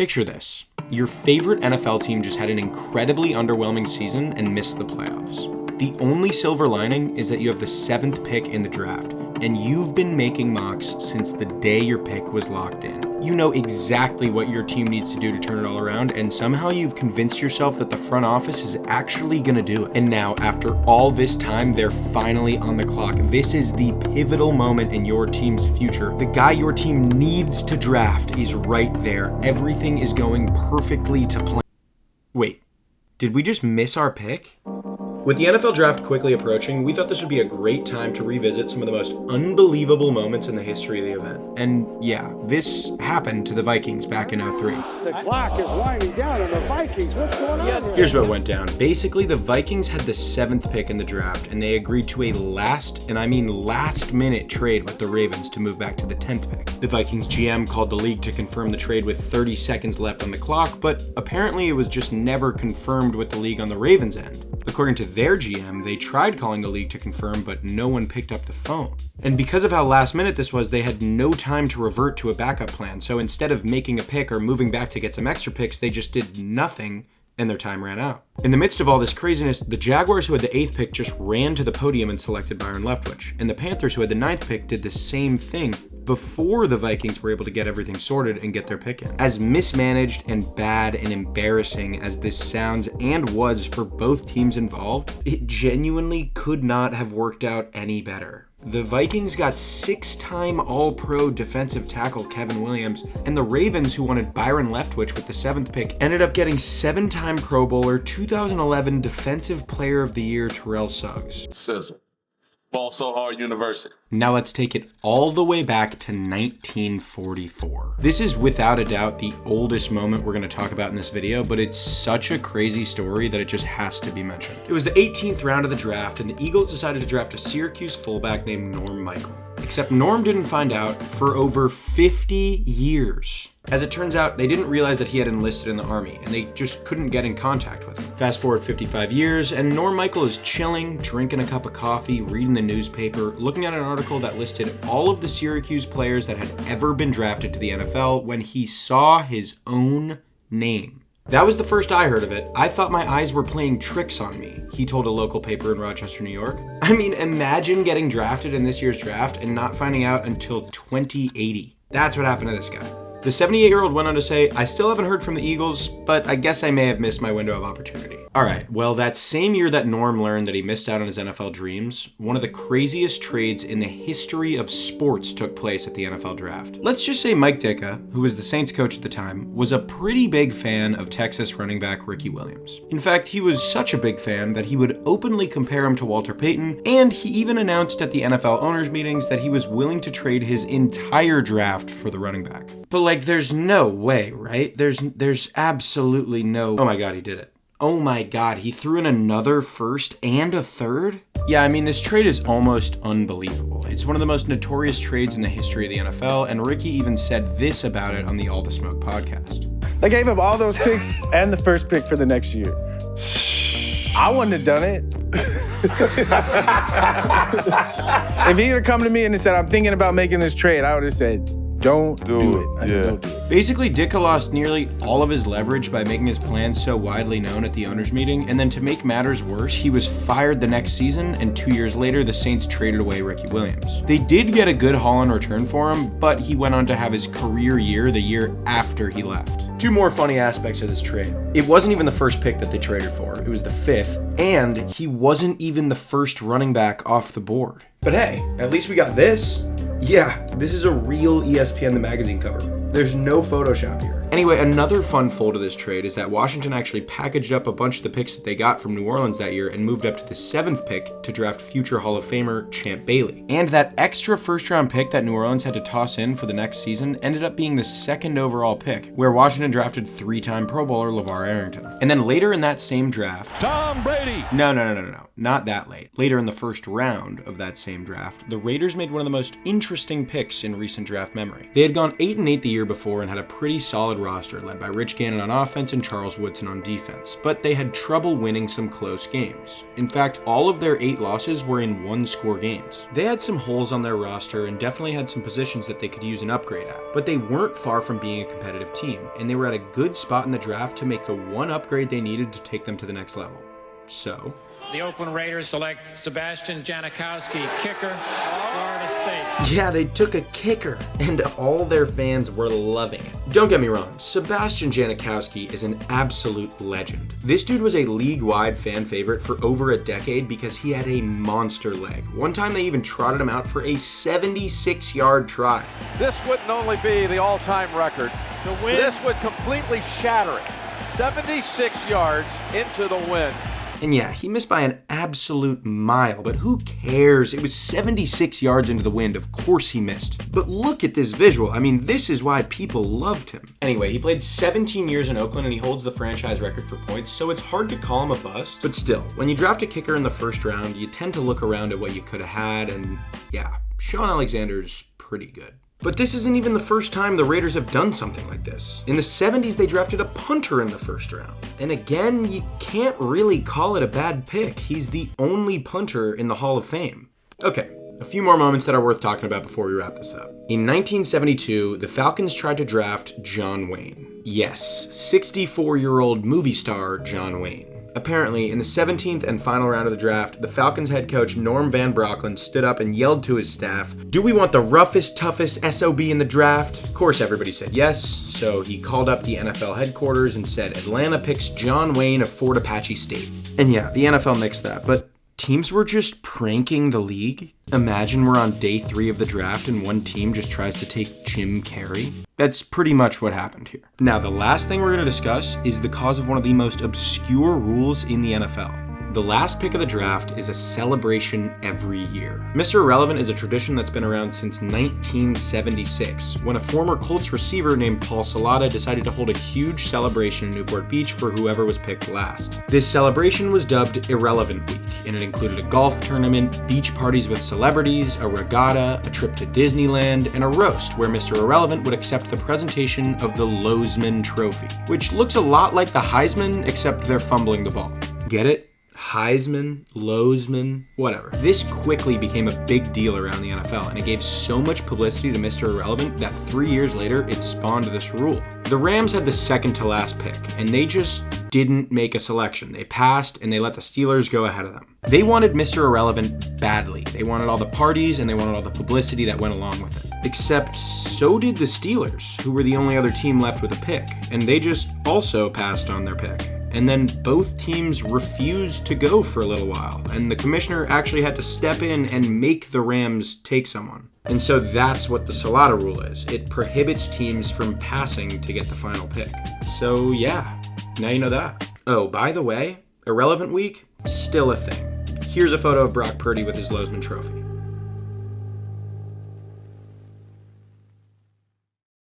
Picture this. Your favorite NFL team just had an incredibly underwhelming season and missed the playoffs. The only silver lining is that you have the 7th pick in the draft, and you've been making mocks since the day your pick was locked in. You know exactly what your team needs to do to turn it all around, and somehow you've convinced yourself that the front office is actually gonna do it. And now, after all this time, they're finally on the clock. This is the pivotal moment in your team's future. The guy your team needs to draft is right there. Everything is going perfectly to plan. Wait, did we just miss our pick? With the NFL draft quickly approaching, we thought this would be a great time to revisit some of the most unbelievable moments in the history of the event. And yeah, this happened to the Vikings back in 03. The clock is winding down on the Vikings. What's going on here? Here's what went down. Basically, the Vikings had the 7th pick in the draft, and they agreed to a last minute trade with the Ravens to move back to the 10th pick. The Vikings GM called the league to confirm the trade with 30 seconds left on the clock, but apparently it was just never confirmed with the league on the Ravens' end. According to their GM, they tried calling the league to confirm, but no one picked up the phone. And because of how last minute this was, they had no time to revert to a backup plan. So instead of making a pick or moving back to get some extra picks, they just did nothing and their time ran out. In the midst of all this craziness, the Jaguars, who had the 8th pick, just ran to the podium and selected Byron Leftwich. And the Panthers, who had the 9th pick, did the same thing before the Vikings were able to get everything sorted and get their pick in. As mismanaged and bad and embarrassing as this sounds and was for both teams involved, it genuinely could not have worked out any better. The Vikings got 6-time All-Pro defensive tackle Kevin Williams, and the Ravens, who wanted Byron Leftwich with the 7th pick, ended up getting 7-time Pro Bowler, 2011 Defensive Player of the Year Terrell Suggs. Sizzle. Ball so hard, University. Now let's take it all the way back to 1944. This is without a doubt the oldest moment we're going to talk about in this video, but it's such a crazy story that it just has to be mentioned. It was the 18th round of the draft, and the Eagles decided to draft a Syracuse fullback named Norm Michael. Except Norm didn't find out for over 50 years. As it turns out, they didn't realize that he had enlisted in the Army, and they just couldn't get in contact with him. Fast forward 55 years, and Norm Michael is chilling, drinking a cup of coffee, reading the newspaper, looking at an article that listed all of the Syracuse players that had ever been drafted to the NFL when he saw his own name. That was the first I heard of it. I thought my eyes were playing tricks on me, he told a local paper in Rochester, New York. I mean, imagine getting drafted in this year's draft and not finding out until 2080. That's what happened to this guy. The 78-year-old went on to say, "I still haven't heard from the Eagles, but I guess I may have missed my window of opportunity." All right, well, that same year that Norm learned that he missed out on his NFL dreams, one of the craziest trades in the history of sports took place at the NFL draft. Let's just say Mike Ditka, who was the Saints coach at the time, was a pretty big fan of Texas running back Ricky Williams. In fact, he was such a big fan that he would openly compare him to Walter Payton, and he even announced at the NFL owners' meetings that he was willing to trade his entire draft for the running back. But like, there's no way, right? There's absolutely no... Oh my God, he did it. Oh my God, he threw in another first and a third? Yeah, I mean, this trade is almost unbelievable. It's one of the most notorious trades in the history of the NFL, and Ricky even said this about it on the All the Smoke podcast. They gave up all those picks and the first pick for the next year. I wouldn't have done it. If he would have come to me and said, "I'm thinking about making this trade," I would have said, Don't do it. Don't do it. Basically, Ditka lost nearly all of his leverage by making his plans so widely known at the owners' meeting, and then to make matters worse, he was fired the next season, and 2 years later, the Saints traded away Ricky Williams. They did get a good haul in return for him, but he went on to have his career year the year after he left. Two more funny aspects of this trade. It wasn't even the first pick that they traded for, it was the 5th, and he wasn't even the first running back off the board. But hey, at least we got this. Yeah, this is a real ESPN The Magazine cover. There's no Photoshop here. Anyway, another fun fold of this trade is that Washington actually packaged up a bunch of the picks that they got from New Orleans that year and moved up to the 7th pick to draft future Hall of Famer Champ Bailey. And that extra first-round pick that New Orleans had to toss in for the next season ended up being the 2nd overall pick, where Washington drafted 3-time Pro Bowler LeVar Arrington. And then later in that same draft... Tom Brady! No. Not that late. Later in the first round of that same draft, the Raiders made one of the most interesting picks in recent draft memory. They had gone 8-8 the year before and had a pretty solid roster led by Rich Gannon on offense and Charles Woodson on defense, but they had trouble winning some close games. In fact, all of their 8 losses were in one-score games. They had some holes on their roster and definitely had some positions that they could use an upgrade at, but they weren't far from being a competitive team, and they were at a good spot in the draft to make the one upgrade they needed to take them to the next level. So, the Oakland Raiders select Sebastian Janikowski, kicker, Florida State. yeah, they took a kicker, and all their fans were loving it. Don't get me wrong, Sebastian Janikowski is an absolute legend. This dude was a league-wide fan favorite for over a decade because he had a monster leg. One time they even trotted him out for a 76-yard try. This wouldn't only be the all-time record. The win. This would completely shatter it. 76 yards into the wind. And yeah, he missed by an absolute mile, but who cares? It was 76 yards into the wind. Of course he missed. But look at this visual. I mean, this is why people loved him. Anyway, he played 17 years in Oakland and he holds the franchise record for points, so it's hard to call him a bust. But still, when you draft a kicker in the first round, you tend to look around at what you could have had, and yeah, Sean Alexander's pretty good. But this isn't even the first time the Raiders have done something like this. In the 70s, they drafted a punter in the first round. And again, you can't really call it a bad pick. He's the only punter in the Hall of Fame. Okay, a few more moments that are worth talking about before we wrap this up. In 1972, the Falcons tried to draft John Wayne. Yes, 64-year-old movie star John Wayne. Apparently, in the 17th and final round of the draft, the Falcons head coach Norm Van Brocklin stood up and yelled to his staff, "Do we want the roughest, toughest SOB in the draft?" Of course, everybody said yes, so he called up the NFL headquarters and said, "Atlanta picks John Wayne of Fort Apache State." And yeah, the NFL nixed that, but teams were just pranking the league. Imagine we're on day 3 of the draft and one team just tries to take Jim Carrey. That's pretty much what happened here. Now, the last thing we're going to discuss is the cause of one of the most obscure rules in the NFL. The last pick of the draft is a celebration every year. Mr. Irrelevant is a tradition that's been around since 1976, when a former Colts receiver named Paul Salata decided to hold a huge celebration in Newport Beach for whoever was picked last. This celebration was dubbed Irrelevant Week, and it included a golf tournament, beach parties with celebrities, a regatta, a trip to Disneyland, and a roast where Mr. Irrelevant would accept the presentation of the Lowsman Trophy, which looks a lot like the Heisman, except they're fumbling the ball. Get it? Heisman, Lowsman, whatever. This quickly became a big deal around the NFL, and it gave so much publicity to Mr. Irrelevant that 3 years later, it spawned this rule. The Rams had the second to last pick, and they just didn't make a selection. They passed, and they let the Steelers go ahead of them. They wanted Mr. Irrelevant badly. They wanted all the parties, and they wanted all the publicity that went along with it. Except so did the Steelers, who were the only other team left with a pick, and they just also passed on their pick. And then both teams refused to go for a little while, and the commissioner actually had to step in and make the Rams take someone. And so that's what the Salata Rule is. It prohibits teams from passing to get the final pick. So yeah, now you know that. Oh, by the way, Irrelevant Week, still a thing. Here's a photo of Brock Purdy with his Lowsman Trophy.